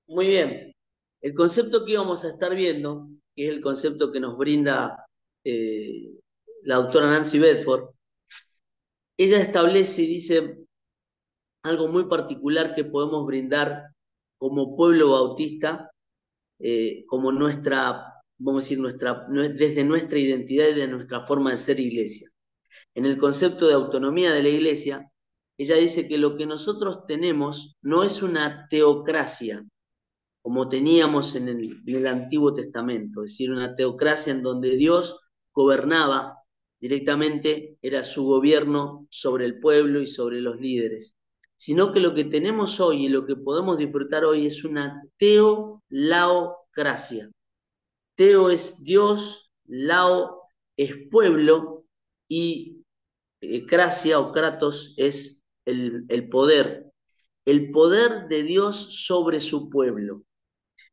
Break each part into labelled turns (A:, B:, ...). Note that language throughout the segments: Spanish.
A: Muy bien. El concepto que íbamos a estar viendo, que es el concepto que nos brinda eh, la doctora Nancy Bedford, ella establece y dice algo muy particular que podemos brindar como pueblo bautista, como nuestra, vamos a decir, desde nuestra identidad y de nuestra forma de ser iglesia. En el concepto de autonomía de la iglesia, ella dice que lo que nosotros tenemos no es una teocracia, como teníamos en el Antiguo Testamento, es decir, una teocracia en donde Dios gobernaba directamente, era su gobierno sobre el pueblo y sobre los líderes, sino que lo que tenemos hoy y lo que podemos disfrutar hoy es una teolaocracia. Teo es Dios, lao es pueblo y cracia o kratos es el poder de Dios sobre su pueblo.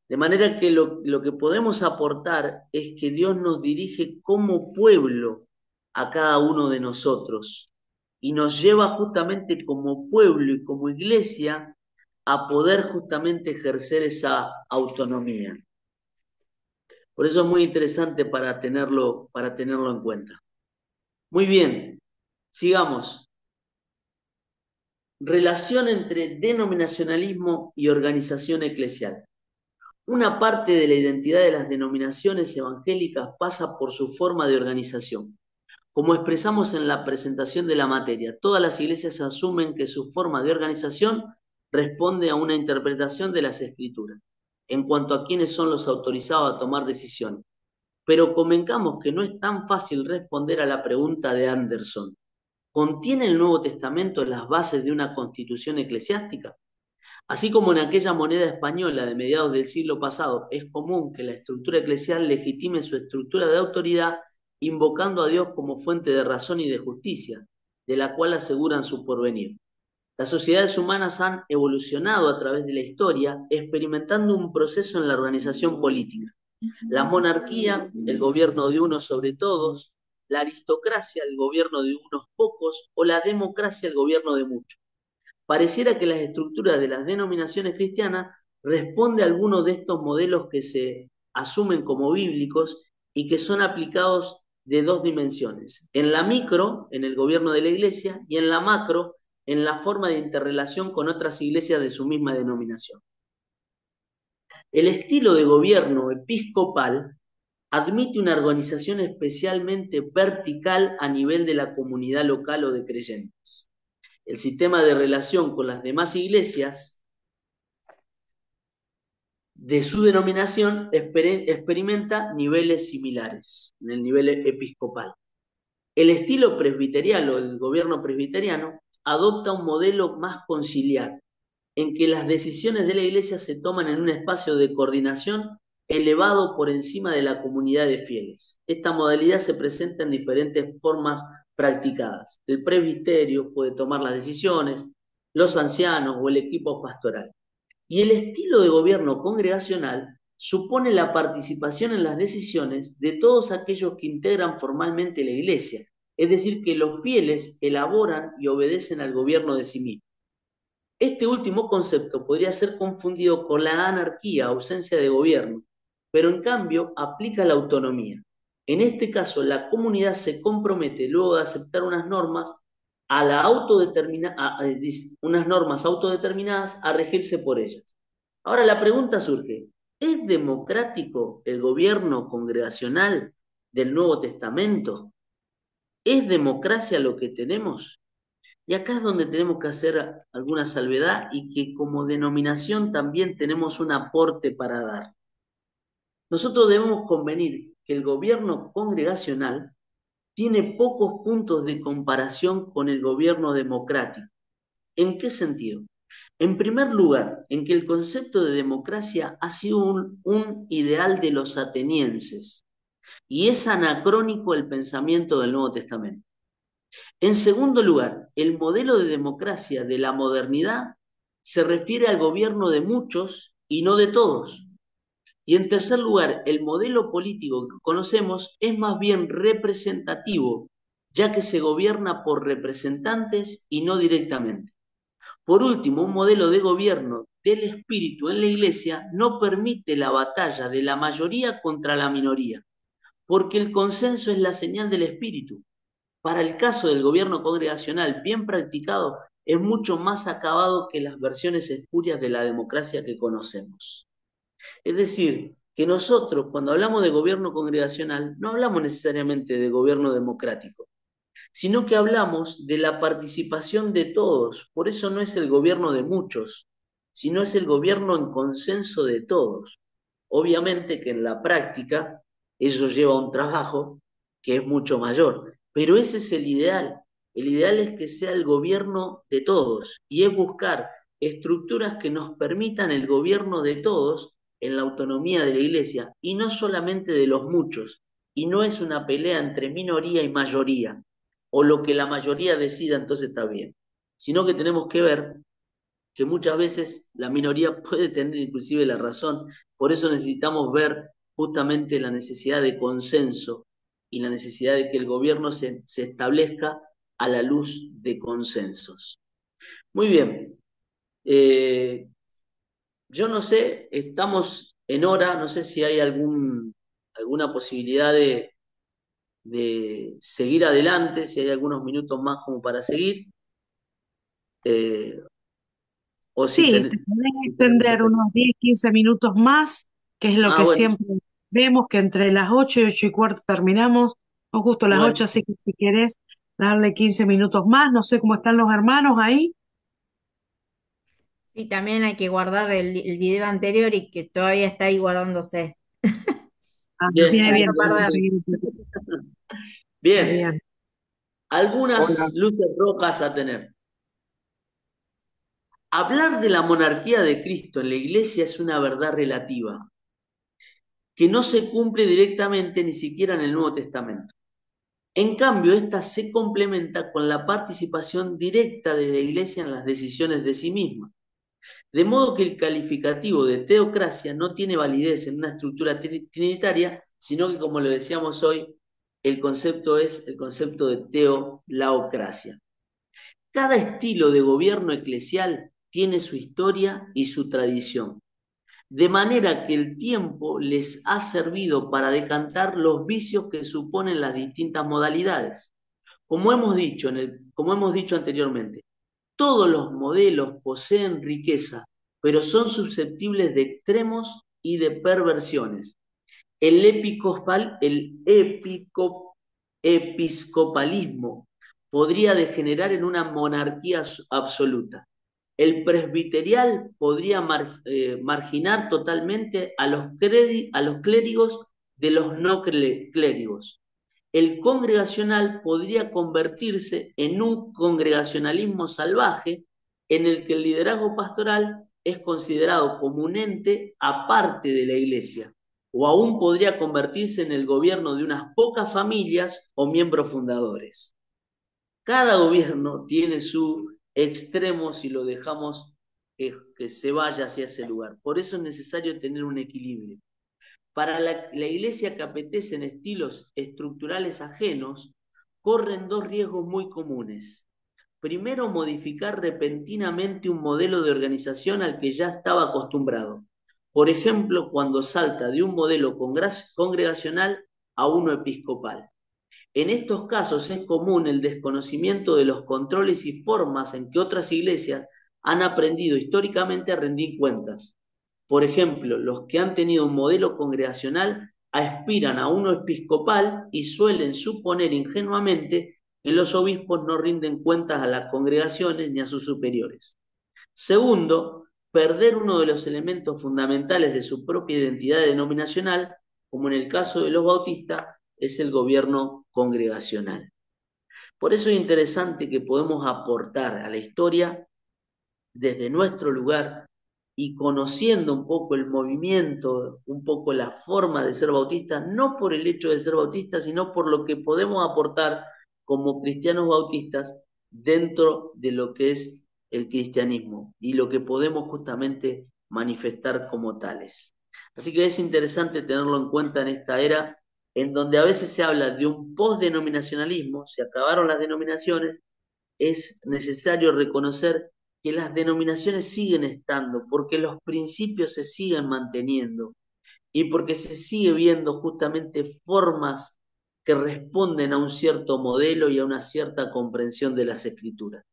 A: De manera que lo que podemos aportar es que Dios nos dirige como pueblo a cada uno de nosotros y nos lleva justamente como pueblo y como iglesia a poder justamente ejercer esa autonomía. Por eso es muy interesante para tenerlo en cuenta. Muy bien, sigamos. Relación entre denominacionalismo y organización eclesial. Una parte de la identidad de las denominaciones evangélicas pasa por su forma de organización. Como expresamos en la presentación de la materia, todas las iglesias asumen que su forma de organización responde a una interpretación de las escrituras, en cuanto a quiénes son los autorizados a tomar decisiones. Pero convencamos que no es tan fácil responder a la pregunta de Anderson. ¿Contiene el Nuevo Testamento las bases de una constitución eclesiástica? Así como en aquella moneda española de mediados del siglo pasado es común que la estructura eclesial legitime su estructura de autoridad invocando a Dios como fuente de razón y de justicia, de la cual aseguran su porvenir. Las sociedades humanas han evolucionado a través de la historia, experimentando un proceso en la organización política. La monarquía, el gobierno de unos sobre todos, la aristocracia, el gobierno de unos pocos, o la democracia, el gobierno de muchos. Pareciera que las estructuras de las denominaciones cristianas responden a algunos de estos modelos que se asumen como bíblicos y que son aplicados de dos dimensiones. En la micro, en el gobierno de la iglesia, y en la macro, en la forma de interrelación con otras iglesias de su misma denominación. El estilo de gobierno episcopal admite una organización especialmente vertical a nivel de la comunidad local o de creyentes. El sistema de relación con las demás iglesias de su denominación experimenta niveles similares en el nivel episcopal. El estilo presbiteriano o el gobierno presbiteriano adopta un modelo más conciliar, en que las decisiones de la iglesia se toman en un espacio de coordinación elevado por encima de la comunidad de fieles. Esta modalidad se presenta en diferentes formas practicadas. El presbiterio puede tomar las decisiones, los ancianos o el equipo pastoral. Y el estilo de gobierno congregacional supone la participación en las decisiones de todos aquellos que integran formalmente la iglesia, es decir, que los fieles elaboran y obedecen al gobierno de sí mismos. Este último concepto podría ser confundido con la anarquía, ausencia de gobierno, pero en cambio aplica la autonomía. En este caso, la comunidad se compromete luego de aceptar unas normas a la unas normas autodeterminadas a regirse por ellas. Ahora la pregunta surge, ¿es democrático el gobierno congregacional del Nuevo Testamento? ¿Es democracia lo que tenemos? Y acá es donde tenemos que hacer alguna salvedad y que como denominación también tenemos un aporte para dar. Nosotros debemos convenir que el gobierno congregacional tiene pocos puntos de comparación con el gobierno democrático. ¿En qué sentido? En primer lugar, en que el concepto de democracia ha sido un ideal de los atenienses y es anacrónico el pensamiento del Nuevo Testamento. En segundo lugar, el modelo de democracia de la modernidad se refiere al gobierno de muchos y no de todos. Y en tercer lugar, el modelo político que conocemos es más bien representativo, ya que se gobierna por representantes y no directamente. Por último, un modelo de gobierno del espíritu en la Iglesia no permite la batalla de la mayoría contra la minoría, porque el consenso es la señal del espíritu. Para el caso del gobierno congregacional bien practicado, es mucho más acabado que las versiones espurias de la democracia que conocemos. Es decir, que nosotros cuando hablamos de gobierno congregacional no hablamos necesariamente de gobierno democrático, sino que hablamos de la participación de todos. Por eso no es el gobierno de muchos, sino es el gobierno en consenso de todos. Obviamente que en la práctica eso lleva un trabajo que es mucho mayor, pero ese es el ideal. El ideal es que sea el gobierno de todos y es buscar estructuras que nos permitan el gobierno de todos en la autonomía de la iglesia y no solamente de los muchos. Y no es una pelea entre minoría y mayoría, o lo que la mayoría decida entonces está bien, sino que tenemos que ver que muchas veces la minoría puede tener inclusive la razón. Por eso necesitamos ver justamente la necesidad de consenso y la necesidad de que el gobierno se establezca a la luz de consensos. Muy bien. Eh, yo no sé, estamos en hora, no sé si hay alguna posibilidad de seguir adelante, si hay algunos minutos más como para seguir, eh, o si,
B: Sí, te podés
A: si tenemos
B: extender
A: hasta aquí.
B: unos 10, 15 minutos más, que es lo
A: Ah,
B: que
A: bueno,
B: siempre vemos, que entre las 8 y 8 y cuarto terminamos, o justo las
A: bueno.
B: 8, así que si querés darle 15 minutos más, no sé cómo están los hermanos ahí.
C: Sí, también hay que guardar el video anterior y que todavía está ahí guardándose
B: Ah, nos
A: Bien,
B: viene
C: para
B: bien
C: no
B: entonces
C: perder.
A: entonces,
B: seguir. Está
A: bien,
B: bien.
A: algunas
B: Hola.
A: luces rojas a tener. Hablar de la monarquía de Cristo en la iglesia es una verdad relativa, que no se cumple directamente ni siquiera en el Nuevo Testamento. En cambio, esta se complementa con la participación directa de la iglesia en las decisiones de sí misma. De modo que el calificativo de teocracia no tiene validez en una estructura trinitaria, sino que, como lo decíamos hoy, el concepto es el concepto de teolaocracia. Cada estilo de gobierno eclesial tiene su historia y su tradición, de manera que el tiempo les ha servido para decantar los vicios que suponen las distintas modalidades. Como hemos dicho anteriormente, todos los modelos poseen riqueza, pero son susceptibles de extremos y de perversiones. El episcopalismo podría degenerar en una monarquía absoluta. El presbiterial podría marginar totalmente a los clérigos de los no clérigos. El congregacional podría convertirse en un congregacionalismo salvaje en el que el liderazgo pastoral es considerado como un ente aparte de la iglesia, o aún podría convertirse en el gobierno de unas pocas familias o miembros fundadores. Cada gobierno tiene su extremo si lo dejamos que se vaya hacia ese lugar. Por eso es necesario tener un equilibrio. Para la iglesia que apetece en estilos estructurales ajenos, corren dos riesgos muy comunes. Primero, modificar repentinamente un modelo de organización al que ya estaba acostumbrado. Por ejemplo, cuando salta de un modelo congregacional a uno episcopal. En estos casos es común el desconocimiento de los controles y formas en que otras iglesias han aprendido históricamente a rendir cuentas. Por ejemplo, los que han tenido un modelo congregacional aspiran a uno episcopal y suelen suponer ingenuamente que los obispos no rinden cuentas a las congregaciones ni a sus superiores. Segundo, perder uno de los elementos fundamentales de su propia identidad denominacional, como en el caso de los bautistas, es el gobierno congregacional. Por eso es interesante que podemos aportar a la historia desde nuestro lugar y conociendo un poco el movimiento, un poco la forma de ser bautista, no por el hecho de ser bautista, sino por lo que podemos aportar como cristianos bautistas dentro de lo que es el cristianismo y lo que podemos justamente manifestar como tales. Así que es interesante tenerlo en cuenta en esta era en donde a veces se habla de un postdenominacionalismo, se acabaron las denominaciones, es necesario reconocer que las denominaciones siguen estando, porque los principios se siguen manteniendo y porque se sigue viendo justamente formas que responden a un cierto modelo y a una cierta comprensión de las escrituras.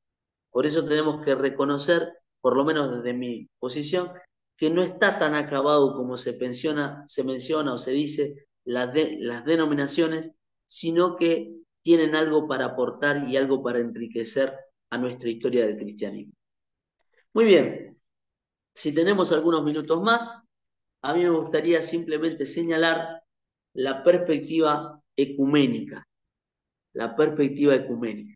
A: Por eso tenemos que reconocer, por lo menos desde mi posición, que no está tan acabado como se menciona o se dice las denominaciones, sino que tienen algo para aportar y algo para enriquecer a nuestra historia del cristianismo. Muy bien, si tenemos algunos minutos más, a mí me gustaría simplemente señalar la perspectiva ecuménica, la perspectiva ecuménica.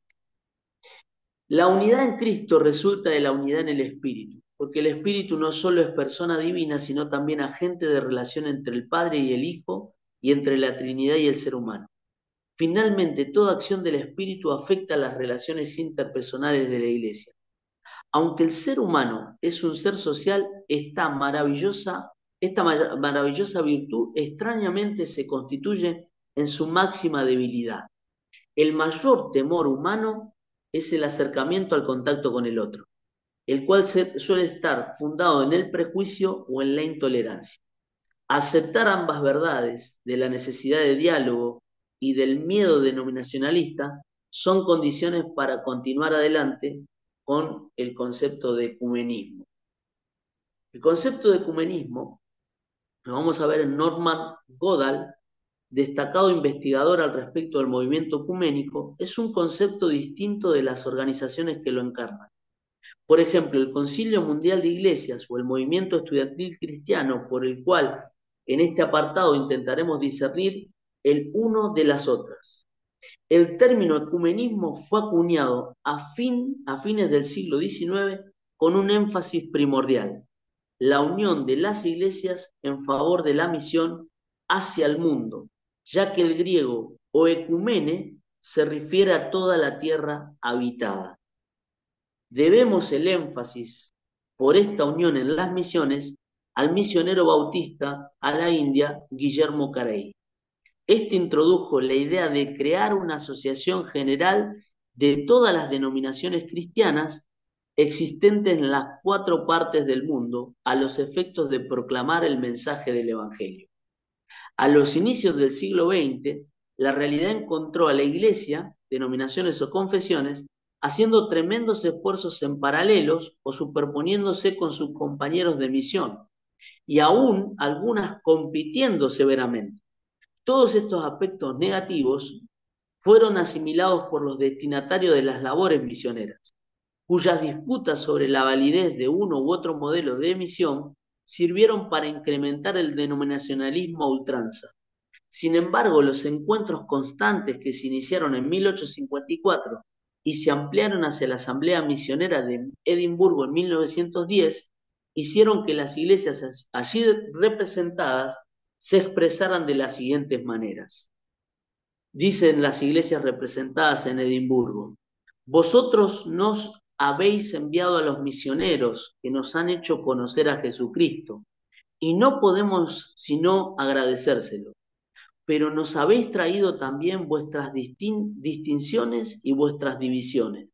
A: La unidad en Cristo resulta de la unidad en el Espíritu, porque el Espíritu no solo es persona divina, sino también agente de relación entre el Padre y el Hijo y entre la Trinidad y el ser humano. Finalmente, toda acción del Espíritu afecta a las relaciones interpersonales de la Iglesia. Aunque el ser humano es un ser social, esta maravillosa virtud extrañamente se constituye en su máxima debilidad. El mayor temor humano es el acercamiento al contacto con el otro, el cual suele estar fundado en el prejuicio o en la intolerancia. Aceptar ambas verdades de la necesidad de diálogo y del miedo denominacionalista son condiciones para continuar adelante con el concepto de ecumenismo. El concepto de ecumenismo lo vamos a ver en Norman Goodall, destacado investigador al respecto del movimiento ecuménico, es un concepto distinto de las organizaciones que lo encarnan. Por ejemplo, el Concilio Mundial de Iglesias o el movimiento estudiantil cristiano, por el cual en este apartado intentaremos discernir el uno de las otras. El término ecumenismo fue acuñado a fines del siglo XIX con un énfasis primordial: la unión de las iglesias en favor de la misión hacia el mundo, ya que el griego oekumene se refiere a toda la tierra habitada. Debemos el énfasis por esta unión en las misiones al misionero bautista a la India, Guillermo Carey. Este introdujo la idea de crear una asociación general de todas las denominaciones cristianas existentes en las 4 partes del mundo a los efectos de proclamar el mensaje del Evangelio. A los inicios del siglo XX, la realidad encontró a la Iglesia, denominaciones o confesiones, haciendo tremendos esfuerzos en paralelos o superponiéndose con sus compañeros de misión, y aún algunas compitiendo severamente. Todos estos aspectos negativos fueron asimilados por los destinatarios de las labores misioneras, cuyas disputas sobre la validez de uno u otro modelo de misión sirvieron para incrementar el denominacionalismo a ultranza. Sin embargo, los encuentros constantes que se iniciaron en 1854 y se ampliaron hacia la Asamblea Misionera de Edimburgo en 1910 hicieron que las iglesias allí representadas se expresaran de las siguientes maneras. Dicen las iglesias representadas en Edimburgo: vosotros nos habéis enviado a los misioneros que nos han hecho conocer a Jesucristo, y no podemos sino agradecérselo, pero nos habéis traído también vuestras distinciones y vuestras divisiones.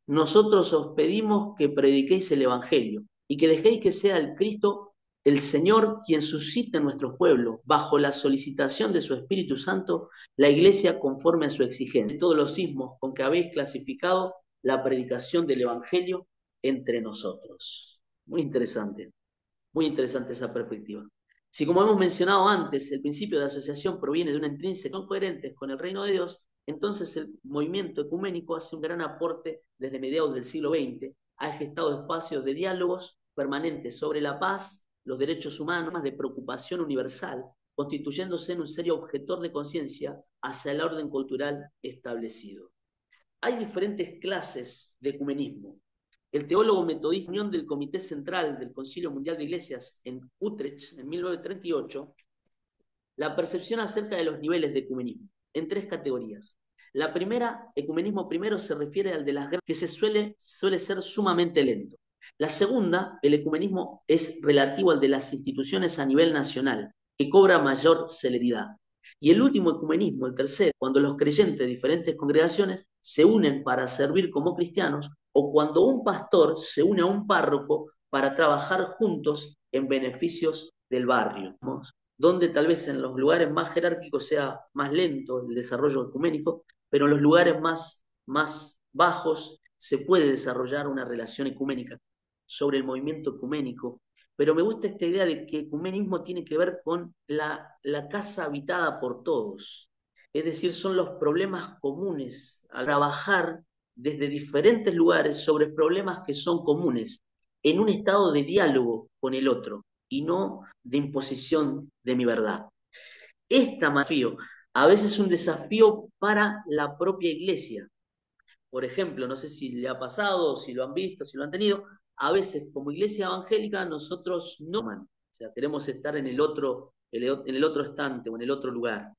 A: Nosotros os pedimos que prediquéis el Evangelio y que dejéis que sea el Cristo, el Señor, quien suscite en nuestro pueblo, bajo la solicitación de su Espíritu Santo, la Iglesia conforme a su exigencia. Todos los sismos con que habéis clasificado la predicación del Evangelio entre nosotros. Muy interesante esa perspectiva. Si, como hemos mencionado antes, el principio de asociación proviene de una intrínseca coherente con el reino de Dios, entonces el movimiento ecuménico hace un gran aporte desde mediados del siglo XX, ha gestado espacios de diálogos permanentes sobre la paz, los derechos humanos, de preocupación universal, constituyéndose en un serio objetor de conciencia hacia el orden cultural establecido. Hay diferentes clases de ecumenismo. El teólogo metodista unión del Comité Central del Concilio Mundial de Iglesias en Utrecht en 1938, la percepción acerca de los niveles de ecumenismo en 3 categorías. La primera, ecumenismo primero, se refiere al de las guerras, que suele ser sumamente lento. La segunda, el ecumenismo, es relativo al de las instituciones a nivel nacional, que cobra mayor celeridad. Y el último ecumenismo, el tercero, cuando los creyentes de diferentes congregaciones se unen para servir como cristianos, o cuando un pastor se une a un párroco para trabajar juntos en beneficios del barrio, ¿no? Donde tal vez en los lugares más jerárquicos sea más lento el desarrollo ecuménico, pero en los lugares más bajos se puede desarrollar una relación ecuménica sobre el movimiento ecuménico. Pero me gusta esta idea de que ecumenismo tiene que ver con la casa habitada por todos. Es decir, son los problemas comunes, a trabajar desde diferentes lugares sobre problemas que son comunes, en un estado de diálogo con el otro y no de imposición de mi verdad. Este desafío a veces es un desafío para la propia iglesia. Por ejemplo, no sé si le ha pasado, si lo han visto, si lo han tenido, a veces como iglesia evangélica nosotros no, o sea, queremos estar en el otro estante o en el otro lugar.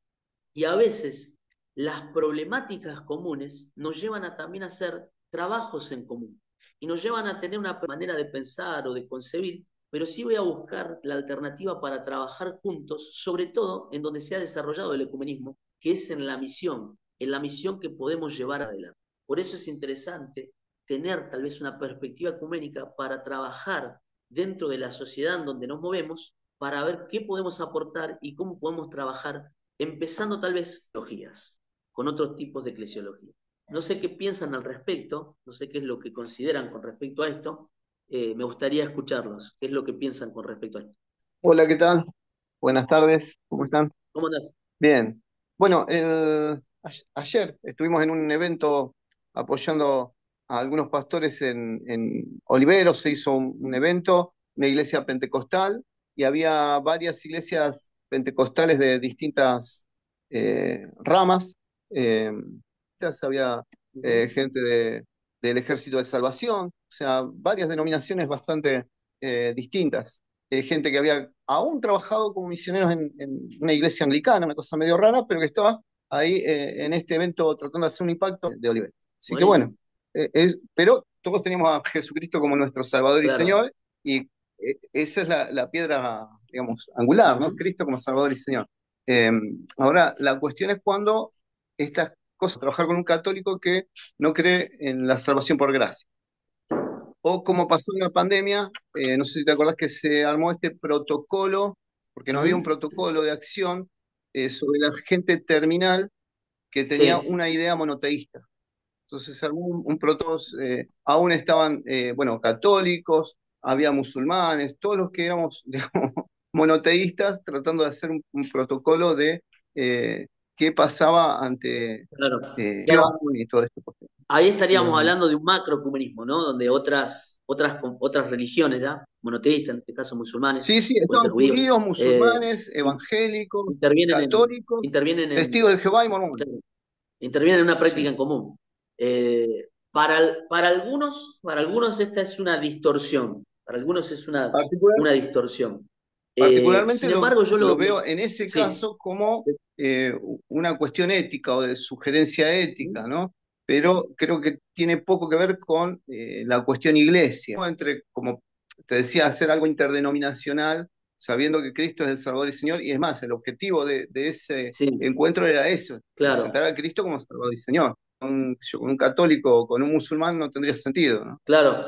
A: Y a veces las problemáticas comunes nos llevan a también hacer trabajos en común y nos llevan a tener una manera de pensar o de concebir, pero sí voy a buscar la alternativa para trabajar juntos, sobre todo en donde se ha desarrollado el ecumenismo, que es en la misión que podemos llevar adelante. Por eso es interesante tener tal vez una perspectiva ecuménica para trabajar dentro de la sociedad en donde nos movemos, para ver qué podemos aportar y cómo podemos trabajar empezando tal vez con otros tipos de eclesiología. No sé qué piensan al respecto, no sé qué es lo que consideran con respecto a esto. Me gustaría escucharlos. ¿Qué es lo que piensan con respecto a esto?
D: Hola, ¿qué tal? Buenas tardes, ¿cómo están?
A: ¿Cómo andas?
D: Bien. Bueno, ayer estuvimos en un evento apoyando a algunos pastores en Oliveros, se hizo un evento, una iglesia pentecostal, y había varias iglesias pentecostales de distintas ramas. eh, Había gente del Ejército de Salvación, o sea, varias denominaciones bastante distintas. Gente que había aún trabajado como misioneros en una iglesia anglicana, una cosa medio rara, pero que estaba ahí en este evento tratando de hacer un impacto de Oliver. Así que bueno,
A: Buenísimo.
D: pero todos teníamos a Jesucristo como nuestro Salvador y
A: Claro.
D: Señor, y esa es la piedra, digamos, angular, ¿no? Cristo como Salvador y Señor. Eh, Ahora, la cuestión es cuando estas cosas, trabajar con un católico que no cree en la salvación por gracia. O como pasó en la pandemia, no sé si te acordás que se armó este protocolo, porque no había un
A: Ujú.
D: protocolo de acción sobre la gente terminal que tenía
A: Sí,
D: una idea monoteísta. Entonces se armó un protocolo, aún estaban, bueno, católicos, había musulmanes, todos los que éramos, digamos, monoteístas, tratando de hacer un protocolo de qué pasaba ante
A: claro.
D: Dios
A: Claro,
D: y todo esto.
A: ahí estaríamos
D: Eh,
A: hablando de un macroecumenismo, ¿no? Donde otras religiones, ¿ya? Monoteístas, en este caso musulmanes,
D: Sí, sí,
A: pueden
D: estaban
A: ser judíos,
D: judíos,
A: eh,
D: musulmanes, evangélicos,
A: intervienen
D: católicos,
A: intervienen
D: testigos de Jehová y mormones.
A: claro, intervienen en una
D: Sí.
A: práctica en común. Para algunos esta es una distorsión, para algunos es
D: Particular,
A: una distorsión.
D: particularmente
A: Sin embargo, yo
D: lo veo en ese
A: sí,
D: caso como eh, una cuestión ética o de sugerencia ética, ¿no? Pero creo que tiene poco que ver con la cuestión iglesia, ¿no? Entre, como te decía, hacer algo interdenominacional, sabiendo que Cristo es el Salvador y Señor, y es más, el objetivo de ese
A: sí,
D: encuentro era eso, presentar
A: claro,
D: a Cristo como Salvador y Señor. Con un católico o con un musulmán no tendría sentido, ¿no?
A: claro.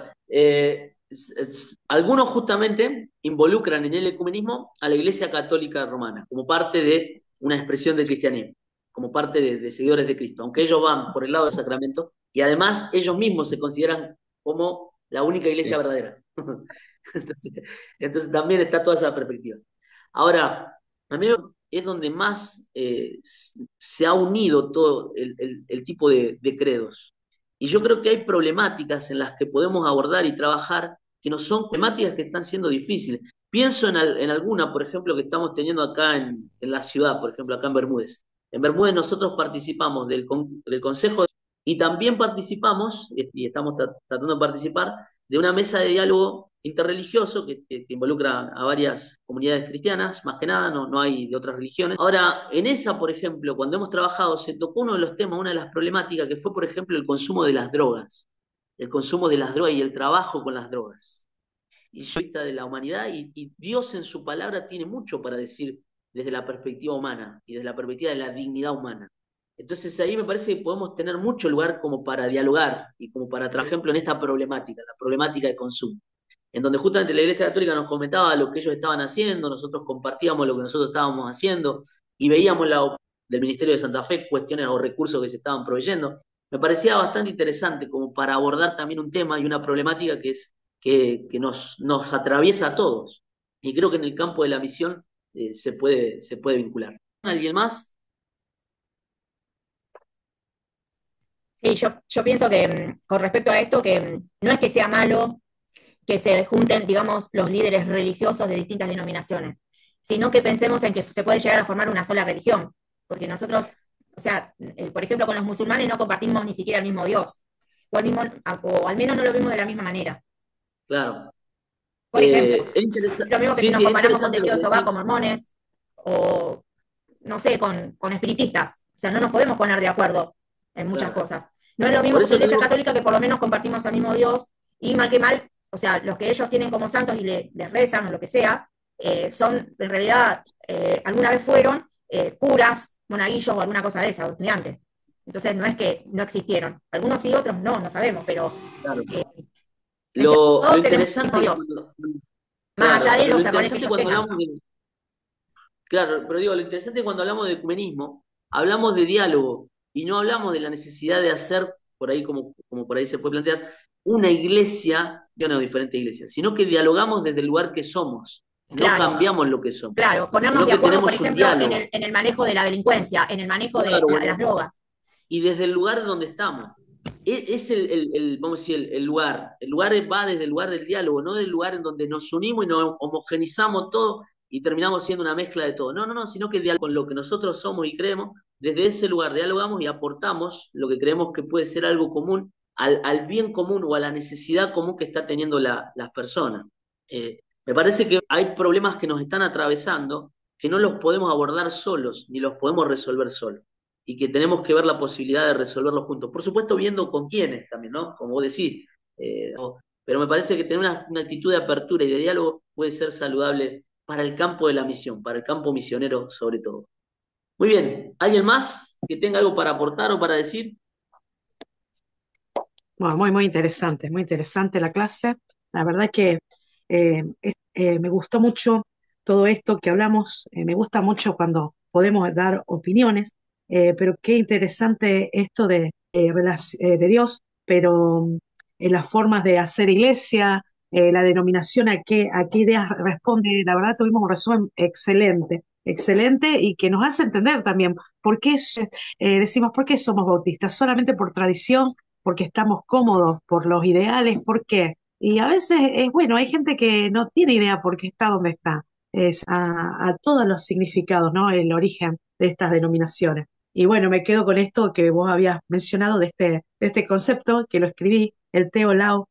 A: Algunos justamente involucran en el ecumenismo a la Iglesia Católica Romana como parte de una expresión del cristianismo, como parte de seguidores de Cristo, aunque ellos van por el lado del sacramento y además ellos mismos se consideran como la única iglesia
D: Sí.
A: verdadera. Entonces, entonces también está toda esa perspectiva. Ahora, a mí es donde más se ha unido todo el tipo de credos. Y yo creo que hay problemáticas en las que podemos abordar y trabajar que no son problemáticas que están siendo difíciles. Pienso en alguna, por ejemplo, que estamos teniendo acá en la ciudad, por ejemplo, acá en Bermúdez. En Bermúdez nosotros participamos del Consejo y también participamos, y estamos tratando de participar, de una mesa de diálogo interreligioso que involucra a varias comunidades cristianas, más que nada, no hay de otras religiones. Ahora, en esa, por ejemplo, cuando hemos trabajado, se tocó uno de los temas, una de las problemáticas, que fue, por ejemplo, el consumo de las drogas, el consumo de las drogas y el trabajo con las drogas. Y yo vista de la humanidad, y Dios en su palabra tiene mucho para decir desde la perspectiva humana y desde la perspectiva de la dignidad humana. Entonces ahí me parece que podemos tener mucho lugar como para dialogar y como para, por ejemplo, en esta problemática, la problemática de consumo, en donde justamente la Iglesia Católica nos comentaba lo que ellos estaban haciendo, nosotros compartíamos lo que nosotros estábamos haciendo y veíamos del Ministerio de Santa Fe cuestiones o recursos que se estaban proveyendo. Me parecía bastante interesante como para abordar también un tema y una problemática que nos atraviesa a todos. Y creo que en el campo de la misión se puede vincular. ¿Alguien más?
C: Sí, yo pienso que con respecto a esto, que no es que sea malo que se junten, digamos, los líderes religiosos de distintas denominaciones, sino que pensemos en que se puede llegar a formar una sola religión, porque nosotros, o sea, por ejemplo, con los musulmanes no compartimos ni siquiera el mismo Dios, o al menos no lo vemos de la misma manera.
A: Claro.
C: Por ejemplo,
A: Es interesante.
C: lo mismo que
A: Sí,
C: si nos
A: sí, es
C: comparamos con
A: interesante lo
C: testigos
A: que
C: de Jehová,
A: decís.
C: con mormones, o no sé, con espiritistas. O sea, no nos podemos poner de acuerdo en muchas
A: Claro.
C: cosas. No es lo mismo
A: Por
C: con la
A: eso
C: Iglesia
A: digo,
C: Católica, que por lo menos compartimos al mismo Dios, y mal que mal, o sea, los que ellos tienen como santos y les rezan o lo que sea, son, en realidad, alguna vez fueron curas, monaguillos o alguna cosa de esa, o estudiantes. Entonces no es que no existieron. Algunos sí, otros no, no sabemos, pero
A: claro.
C: eh, en cierto
A: Lo
C: modo tenemos el mismo
A: interesante
C: Dios,
A: cuando,
C: más
A: claro,
C: allá de
A: pero lo
C: los errores que
A: interesante
C: ellos
A: cuando
C: tengan.
A: hablamos de, claro, pero digo, lo interesante cuando hablamos de ecumenismo, hablamos de diálogo y no hablamos de la necesidad de hacer, por ahí como por ahí se puede plantear, una iglesia, yo no diferentes iglesias, sino que dialogamos desde el lugar que somos, no
C: Claro,
A: cambiamos lo que somos,
C: claro, ponernos
A: sino
C: de
A: que
C: acuerdo, por
A: tenemos un
C: ejemplo,
A: diálogo,
C: en el manejo de la delincuencia, en el manejo de
A: claro,
C: las
A: bueno,
C: drogas.
A: y desde el lugar donde estamos. Es vamos a decir, el lugar. El lugar va desde el lugar del diálogo, no del lugar en donde nos unimos y nos homogenizamos todo y terminamos siendo una mezcla de todo. No, no, no, sino que con lo que nosotros somos y creemos, desde ese lugar dialogamos y aportamos lo que creemos que puede ser algo común al bien común o a la necesidad común que está teniendo las personas. Me parece que hay problemas que nos están atravesando que no los podemos abordar solos, ni los podemos resolver solos y que tenemos que ver la posibilidad de resolverlo juntos. Por supuesto, viendo con quiénes también, ¿no? Como vos decís. Pero me parece que tener una actitud de apertura y de diálogo puede ser saludable para el campo de la misión, para el campo misionero sobre todo. Muy bien, ¿alguien más que tenga algo para aportar o para decir?
B: Bueno, muy interesante la clase. La verdad que me gustó mucho todo esto que hablamos. Me gusta mucho cuando podemos dar opiniones, pero qué interesante esto de Dios, pero las formas de hacer iglesia, la denominación, a qué ideas responde. La verdad tuvimos un resumen excelente, excelente y que nos hace entender también por qué decimos por qué somos bautistas, solamente por tradición porque estamos cómodos, por los ideales, ¿por qué? Y a veces es bueno, hay gente que no tiene idea por qué está donde está, es a todos los significados, ¿no? El origen de estas denominaciones. Y bueno, me quedo con esto que vos habías mencionado de este concepto, que lo escribí, el Teolau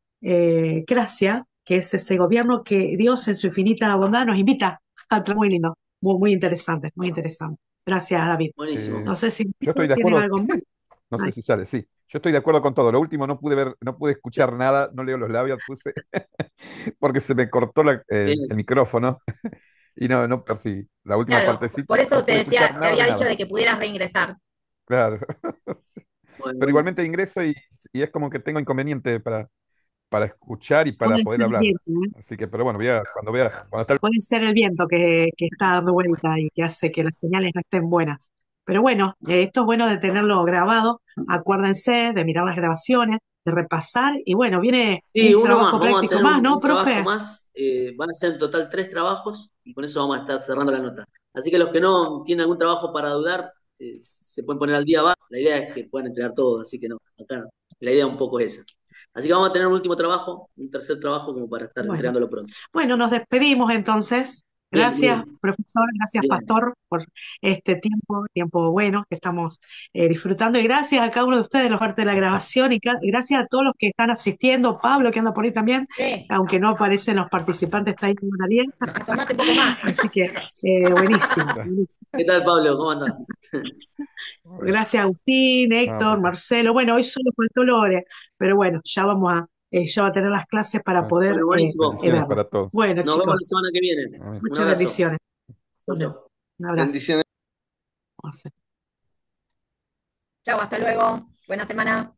B: Cracia, que es ese gobierno que Dios en su infinita bondad nos invita a muy lindo, muy interesante, muy interesante. Gracias, David.
A: Buenísimo.
B: No sé si
E: Yo estoy de
B: tienen
E: acuerdo,
B: algo más.
E: no sé
B: Ay,
E: si sale, sí. Yo estoy de acuerdo con todo. Lo último no pude ver, no pude escuchar nada, no leo los labios, puse, porque se me cortó el
A: Bien,
E: micrófono y no percibí. La última
C: Claro,
E: partecita
C: por eso
E: no
C: te
E: pude escuchar
C: decía, te
E: nada de
C: había dicho
E: nada.
C: de que pudieras reingresar.
E: Claro.
A: bueno,
E: Pero
A: buenísimo.
E: igualmente ingreso y es como que tengo inconveniente para escuchar y para
B: puede
E: poder
B: ser el
E: hablar.
B: viento, ¿eh?
E: Así que, pero bueno, cuando está el...
B: Puede ser el viento que está dando vuelta y que hace que las señales no estén buenas. Pero bueno, esto es bueno de tenerlo grabado. Acuérdense de mirar las grabaciones, de repasar. Y bueno, viene
A: Sí,
B: un
A: uno más.
B: trabajo
A: Vamos a
B: práctico
A: tener
B: más,
A: un,
B: ¿no,
A: un trabajo
B: profe?
A: más. Van a ser en total 3 trabajos y con eso vamos a estar cerrando la nota. Así que los que no tienen algún trabajo para dudar, se pueden poner al día abajo. La idea es que puedan entregar todo, así que no, acá la idea un poco es esa. Así que vamos a tener un último trabajo, un tercer trabajo como para estar
B: Bueno.
A: entregándolo pronto.
B: Bueno, nos despedimos entonces.
A: Bien, muy
B: Gracias,
A: bien,
B: profesor, gracias,
A: bien.
B: pastor, por este tiempo bueno que estamos disfrutando. Y gracias a cada uno de ustedes, los parte de la grabación, y gracias a todos los que están asistiendo. Pablo, que anda por ahí también,
C: Sí,
B: aunque no aparecen los participantes, está ahí bien.
C: asomate un poco más.
B: Así que buenísimo, buenísimo.
A: ¿Qué tal, Pablo? ¿Cómo andás?
E: Bueno,
B: Gracias, Agustín,
E: no,
B: Héctor,
E: pues,
B: Marcelo. Bueno, hoy solo faltó Lore, pero bueno, ya va a tener las clases para
E: bueno,
B: poder
A: Bueno, buenísimo.
E: bendiciones
B: verla.
E: para todos.
B: Bueno,
A: Nos vemos
B: chicos,
A: la semana que viene.
E: Amén.
A: Un
B: muchas
A: abrazo.
B: bendiciones.
A: Chau, chau.
B: Un abrazo.
D: Bendiciones.
B: Vamos a hacer.
C: Chao, hasta luego. Buena semana.